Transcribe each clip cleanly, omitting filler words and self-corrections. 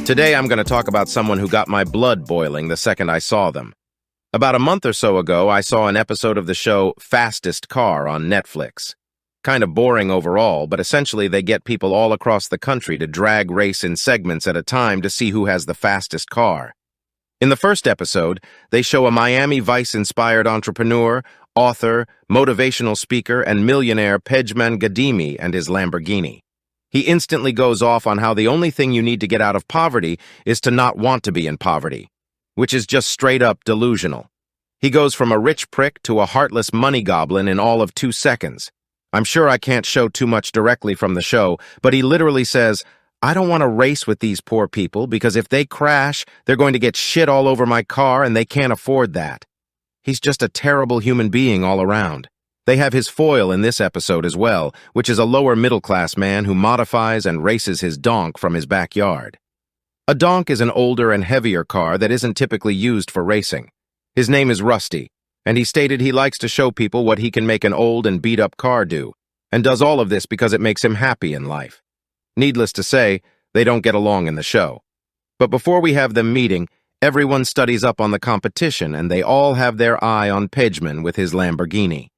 Today I'm going to talk about someone who got my blood boiling the second I saw them. About a month or so ago, I saw an episode of the show Fastest Car on Netflix. Kind of boring overall, but essentially they get people all across the country to drag race in segments at a time to see who has the fastest car. In the first episode, they show a Miami Vice-inspired entrepreneur, author, motivational speaker, and millionaire Pejman Ghadimi and his Lamborghini. He instantly goes off on how the only thing you need to get out of poverty is to not want to be in poverty, which is just straight-up delusional. He goes from a rich prick to a heartless money goblin in all of 2 seconds. I'm sure I can't show too much directly from the show, but he literally says, "I don't want to race with these poor people because if they crash, they're going to get shit all over my car and they can't afford that." He's just a terrible human being all around. They have his foil in this episode as well, which is a lower middle-class man who modifies and races his donk from his backyard. A donk is an older and heavier car that isn't typically used for racing. His name is Rusty, and he stated he likes to show people what he can make an old and beat-up car do, and does all of this because it makes him happy in life. Needless to say, they don't get along in the show. But before we have them meeting, everyone studies up on the competition, and they all have their eye on Pejman with his Lamborghini.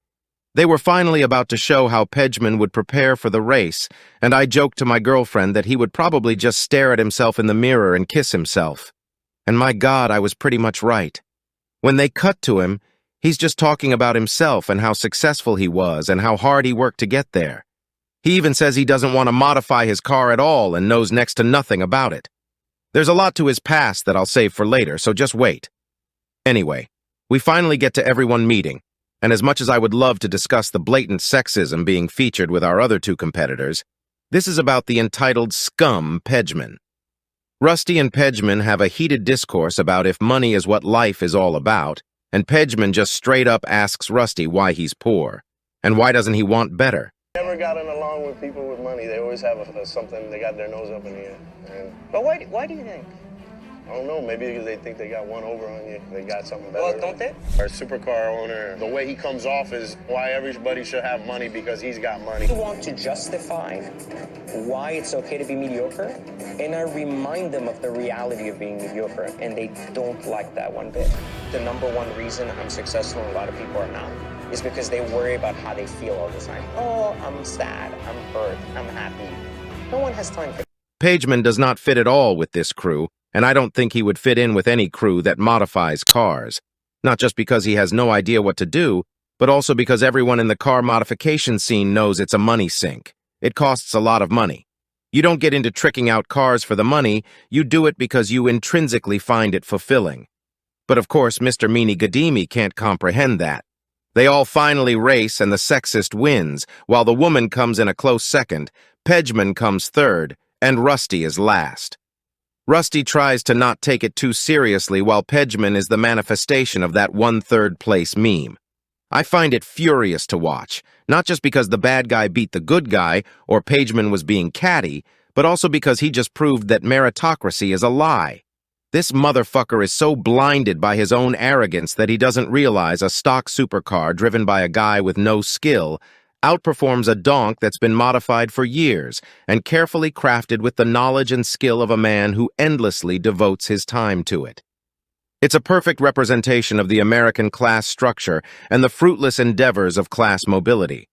They were finally about to show how Pejman would prepare for the race, and I joked to my girlfriend that he would probably just stare at himself in the mirror and kiss himself. And my God, I was pretty much right. When they cut to him, he's just talking about himself and how successful he was and how hard he worked to get there. He even says he doesn't want to modify his car at all and knows next to nothing about it. There's a lot to his past that I'll save for later, so just wait. Anyway, we finally get to everyone meeting. And as much as I would love to discuss the blatant sexism being featured with our other 2 competitors, this is about the entitled scum Pejman. Rusty and Pejman have a heated discourse about if money is what life is all about, and Pejman just straight up asks Rusty why he's poor, and why doesn't he want better. Never gotten along with people with money. They always have something, they got their nose up in the air. But why do you think? I don't know, maybe because they think they got one over on you. They got something better. Well, don't they? Our supercar owner, the way he comes off is why everybody should have money because he's got money. You want to justify why it's okay to be mediocre, and I remind them of the reality of being mediocre, and they don't like that one bit. The number one reason I'm successful and a lot of people are not is because they worry about how they feel all the time. Oh, I'm sad, I'm hurt, I'm happy. No one has time for that. Pejman does not fit at all with this crew, and I don't think he would fit in with any crew that modifies cars. Not just because he has no idea what to do, but also because everyone in the car modification scene knows it's a money sink. It costs a lot of money. You don't get into tricking out cars for the money, you do it because you intrinsically find it fulfilling. But of course, Mr. Meanie Ghadimi can't comprehend that. They all finally race and the sexist wins, while the woman comes in a close second, Pejman comes third, and Rusty is last. Rusty tries to not take it too seriously while Pejman is the manifestation of that 1/3 place meme. I find it furious to watch, not just because the bad guy beat the good guy or Pejman was being catty, but also because he just proved that meritocracy is a lie. This motherfucker is so blinded by his own arrogance that he doesn't realize a stock supercar driven by a guy with no skill outperforms a donk that's been modified for years and carefully crafted with the knowledge and skill of a man who endlessly devotes his time to it. It's a perfect representation of the American class structure and the fruitless endeavors of class mobility.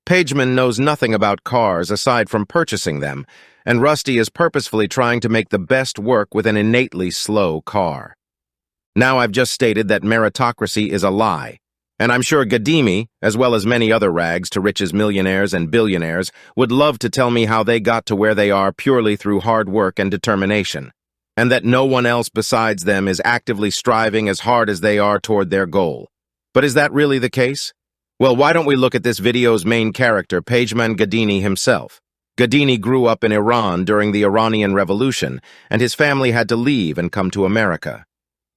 Pejman knows nothing about cars aside from purchasing them, and Rusty is purposefully trying to make the best work with an innately slow car. Now I've just stated that meritocracy is a lie. And I'm sure Ghadimi, as well as many other rags to riches millionaires and billionaires, would love to tell me how they got to where they are purely through hard work and determination, and that no one else besides them is actively striving as hard as they are toward their goal. But is that really the case? Well, why don't we look at this video's main character, Pejman Ghadimi himself. Ghadimi grew up in Iran during the Iranian Revolution, and his family had to leave and come to America.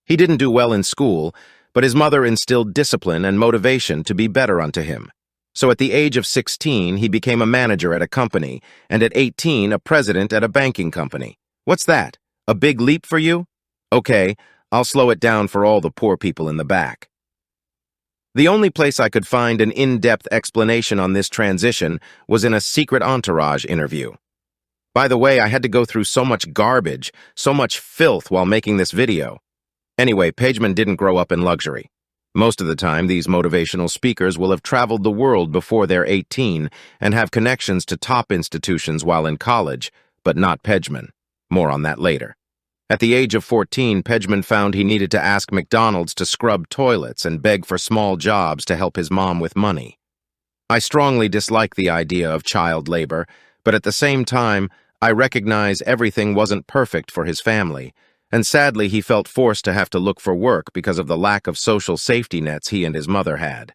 He didn't do well in school, but his mother instilled discipline and motivation to be better unto him. So at the age of 16, he became a manager at a company, and at 18, a president at a banking company. What's that? A big leap for you? Okay, I'll slow it down for all the poor people in the back. The only place I could find an in-depth explanation on this transition was in a secret entourage interview. By the way, I had to go through so much garbage, so much filth while making this video. Anyway, Pejman didn't grow up in luxury. Most of the time, these motivational speakers will have traveled the world before they're 18 and have connections to top institutions while in college, but not Pejman. More on that later. At the age of 14, Pejman found he needed to ask McDonald's to scrub toilets and beg for small jobs to help his mom with money. I strongly dislike the idea of child labor, but at the same time, I recognize everything wasn't perfect for his family, and sadly he felt forced to have to look for work because of the lack of social safety nets he and his mother had.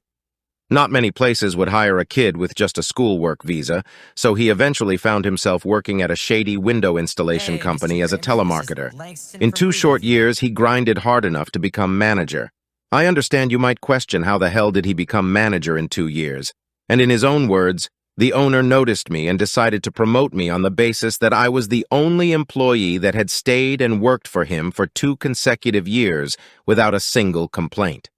Not many places would hire a kid with just a schoolwork visa, so he eventually found himself working at a shady window installation company as a telemarketer. In 2 short years, he grinded hard enough to become manager. I understand you might question how the hell did he become manager in 2 years, and in his own words, the owner noticed me and decided to promote me on the basis that I was the only employee that had stayed and worked for him for 2 consecutive years without a single complaint.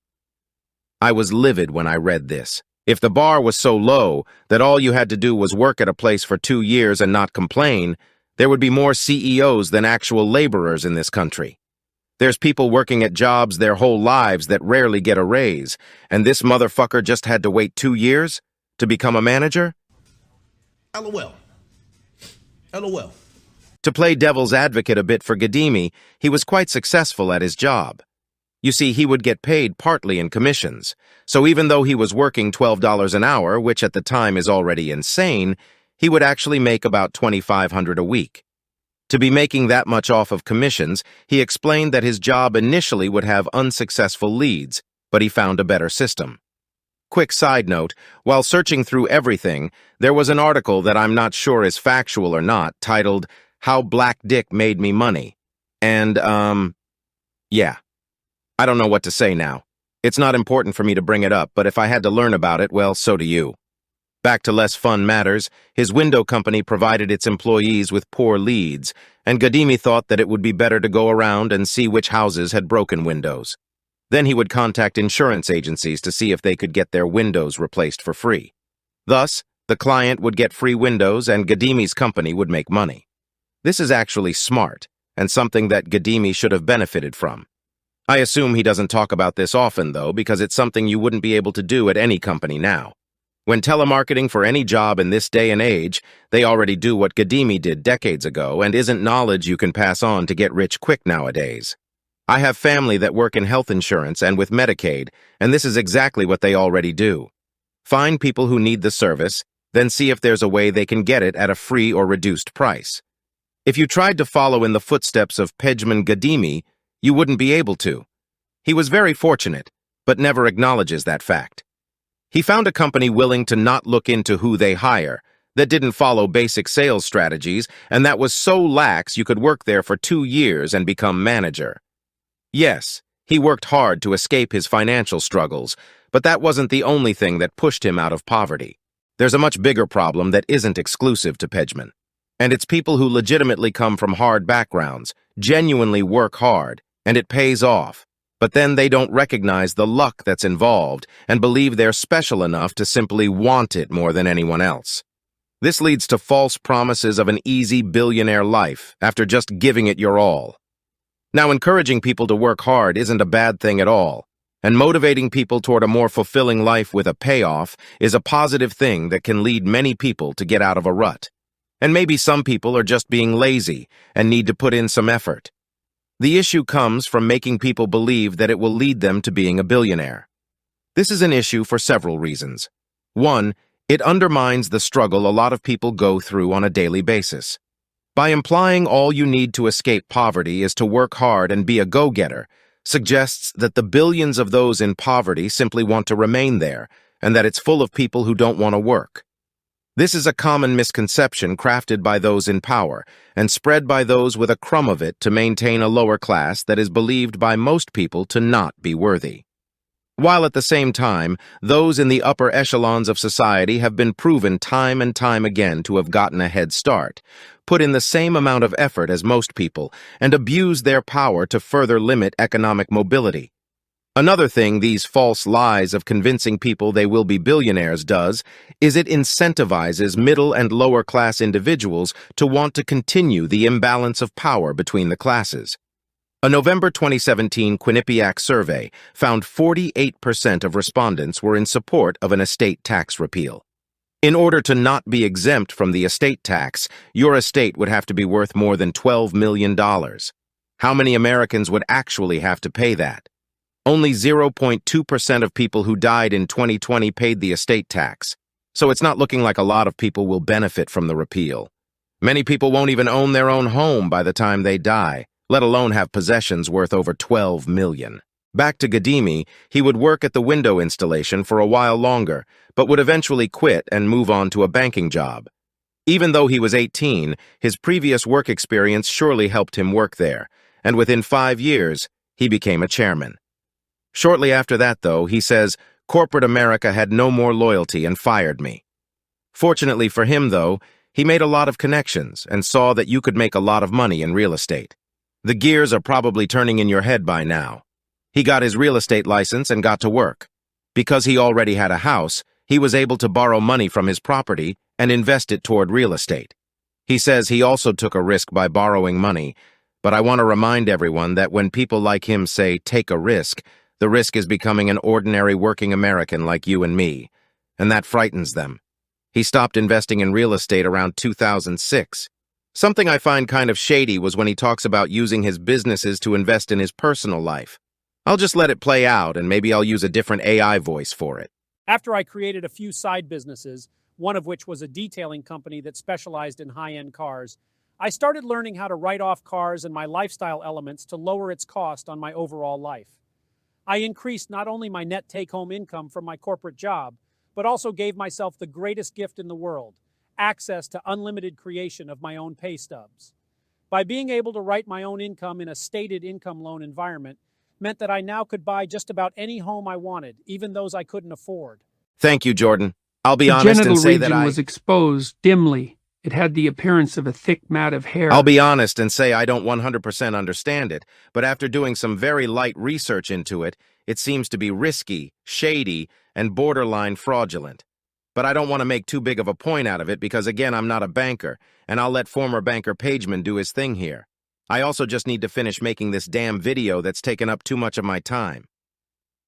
I was livid when I read this. If the bar was so low that all you had to do was work at a place for 2 years and not complain, there would be more CEOs than actual laborers in this country. There's people working at jobs their whole lives that rarely get a raise, and this motherfucker just had to wait 2 years to become a manager? LOL. LOL. To play devil's advocate a bit for Ghadimi, he was quite successful at his job. You see, he would get paid partly in commissions, so even though he was working $12 an hour, which at the time is already insane, he would actually make about $2,500 a week. To be making that much off of commissions, he explained that his job initially would have unsuccessful leads, but he found a better system. Quick side note, while searching through everything, there was an article that I'm not sure is factual or not, titled, "How Black Dick Made Me Money." And, yeah. I don't know what to say now. It's not important for me to bring it up, but if I had to learn about it, well, so do you. Back to less fun matters, his window company provided its employees with poor leads, and Ghadimi thought that it would be better to go around and see which houses had broken windows. Then he would contact insurance agencies to see if they could get their windows replaced for free. Thus, the client would get free windows and Ghadimi's company would make money. This is actually smart, and something that Ghadimi should have benefited from. I assume he doesn't talk about this often, though, because it's something you wouldn't be able to do at any company now. When telemarketing for any job in this day and age, they already do what Ghadimi did decades ago and isn't knowledge you can pass on to get rich quick nowadays. I have family that work in health insurance and with Medicaid, and this is exactly what they already do. Find people who need the service, then see if there's a way they can get it at a free or reduced price. If you tried to follow in the footsteps of Pejman Ghadimi, you wouldn't be able to. He was very fortunate, but never acknowledges that fact. He found a company willing to not look into who they hire, that didn't follow basic sales strategies, and that was so lax you could work there for 2 years and become manager. Yes, he worked hard to escape his financial struggles, but that wasn't the only thing that pushed him out of poverty. There's a much bigger problem that isn't exclusive to Pejman, and it's people who legitimately come from hard backgrounds, genuinely work hard, and it pays off, but then they don't recognize the luck that's involved and believe they're special enough to simply want it more than anyone else. This leads to false promises of an easy billionaire life after just giving it your all. Now, encouraging people to work hard isn't a bad thing at all, and motivating people toward a more fulfilling life with a payoff is a positive thing that can lead many people to get out of a rut. And maybe some people are just being lazy and need to put in some effort. The issue comes from making people believe that it will lead them to being a billionaire. This is an issue for several reasons. One, it undermines the struggle a lot of people go through on a daily basis. By implying all you need to escape poverty is to work hard and be a go-getter, suggests that the billions of those in poverty simply want to remain there, and that it's full of people who don't want to work. This is a common misconception crafted by those in power and spread by those with a crumb of it to maintain a lower class that is believed by most people to not be worthy. While at the same time, those in the upper echelons of society have been proven time and time again to have gotten a head start, put in the same amount of effort as most people, and abuse their power to further limit economic mobility. Another thing these false lies of convincing people they will be billionaires does is it incentivizes middle and lower class individuals to want to continue the imbalance of power between the classes. A November 2017 Quinnipiac survey found 48% of respondents were in support of an estate tax repeal. In order to not be exempt from the estate tax, your estate would have to be worth more than $12 million. How many Americans would actually have to pay that? Only 0.2% of people who died in 2020 paid the estate tax, so it's not looking like a lot of people will benefit from the repeal. Many people won't even own their own home by the time they die, let alone have possessions worth over $12 million. Back to Ghadimi, he would work at the window installation for a while longer, but would eventually quit and move on to a banking job. Even though he was 18, his previous work experience surely helped him work there, and within 5 years, he became a chairman. Shortly after that, though, he says, corporate America had no more loyalty and fired me. Fortunately for him, though, he made a lot of connections and saw that you could make a lot of money in real estate. The gears are probably turning in your head by now. He got his real estate license and got to work. Because he already had a house, he was able to borrow money from his property and invest it toward real estate. He says he also took a risk by borrowing money, but I want to remind everyone that when people like him say, take a risk, the risk is becoming an ordinary working American like you and me, and that frightens them. He stopped investing in real estate around 2006. Something I find kind of shady was when he talks about using his businesses to invest in his personal life. I'll just let it play out, and maybe I'll use a different AI voice for it. After I created a few side businesses, one of which was a detailing company that specialized in high-end cars, I started learning how to write off cars and my lifestyle elements to lower its cost on my overall life. I increased not only my net take-home income from my corporate job, but also gave myself the greatest gift in the world, access to unlimited creation of my own pay stubs. By being able to write my own income in a stated income loan environment meant that I now could buy just about any home I wanted, even those I couldn't afford. Thank you, Jordan. I'll be The honest genital and say that region was exposed dimly. It had the appearance of a thick mat of hair. I'll be honest and say I don't 100% understand it, but after doing some very light research into it, it seems to be risky, shady, and borderline fraudulent. But I don't want to make too big of a point out of it because, again, I'm not a banker, and I'll let former banker Pejman do his thing here. I also just need to finish making this damn video that's taken up too much of my time.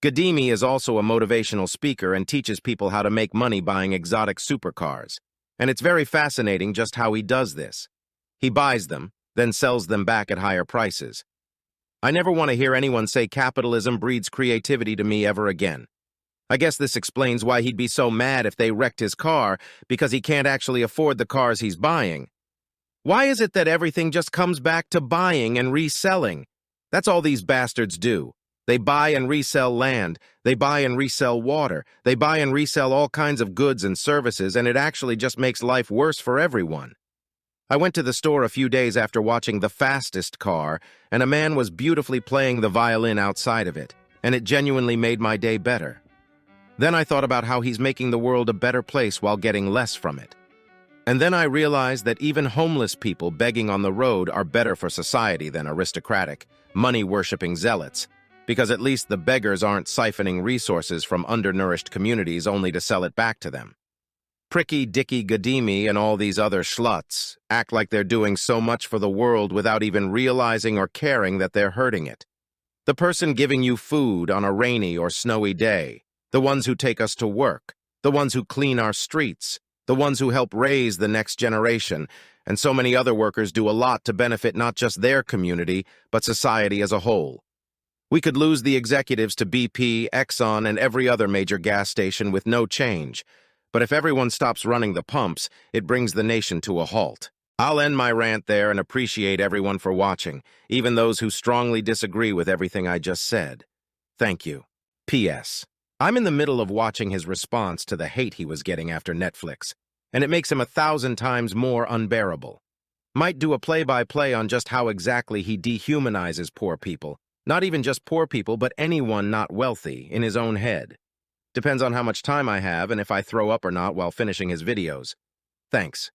Ghadimi is also a motivational speaker and teaches people how to make money buying exotic supercars. And it's very fascinating just how he does this. He buys them, then sells them back at higher prices. I never want to hear anyone say capitalism breeds creativity to me ever again. I guess this explains why he'd be so mad if they wrecked his car, because he can't actually afford the cars he's buying. Why is it that everything just comes back to buying and reselling? That's all these bastards do. They buy and resell land, they buy and resell water, they buy and resell all kinds of goods and services, and it actually just makes life worse for everyone. I went to the store a few days after watching The Fastest Car, and a man was beautifully playing the violin outside of it, and it genuinely made my day better. Then I thought about how he's making the world a better place while getting less from it. And then I realized that even homeless people begging on the road are better for society than aristocratic, money-worshipping zealots, because at least the beggars aren't siphoning resources from undernourished communities only to sell it back to them. Pricky Dicky Ghadimi and all these other schluts act like they're doing so much for the world without even realizing or caring that they're hurting it. The person giving you food on a rainy or snowy day, the ones who take us to work, the ones who clean our streets, the ones who help raise the next generation, and so many other workers do a lot to benefit not just their community, but society as a whole. We could lose the executives to BP, Exxon, and every other major gas station with no change, but if everyone stops running the pumps, it brings the nation to a halt. I'll end my rant there and appreciate everyone for watching, even those who strongly disagree with everything I just said. Thank you. P.S. I'm in the middle of watching his response to the hate he was getting after Netflix, and it makes him 1,000 times more unbearable. Might do a play-by-play on just how exactly he dehumanizes poor people. Not even just poor people, but anyone not wealthy, in his own head. Depends on how much time I have and if I throw up or not while finishing his videos. Thanks.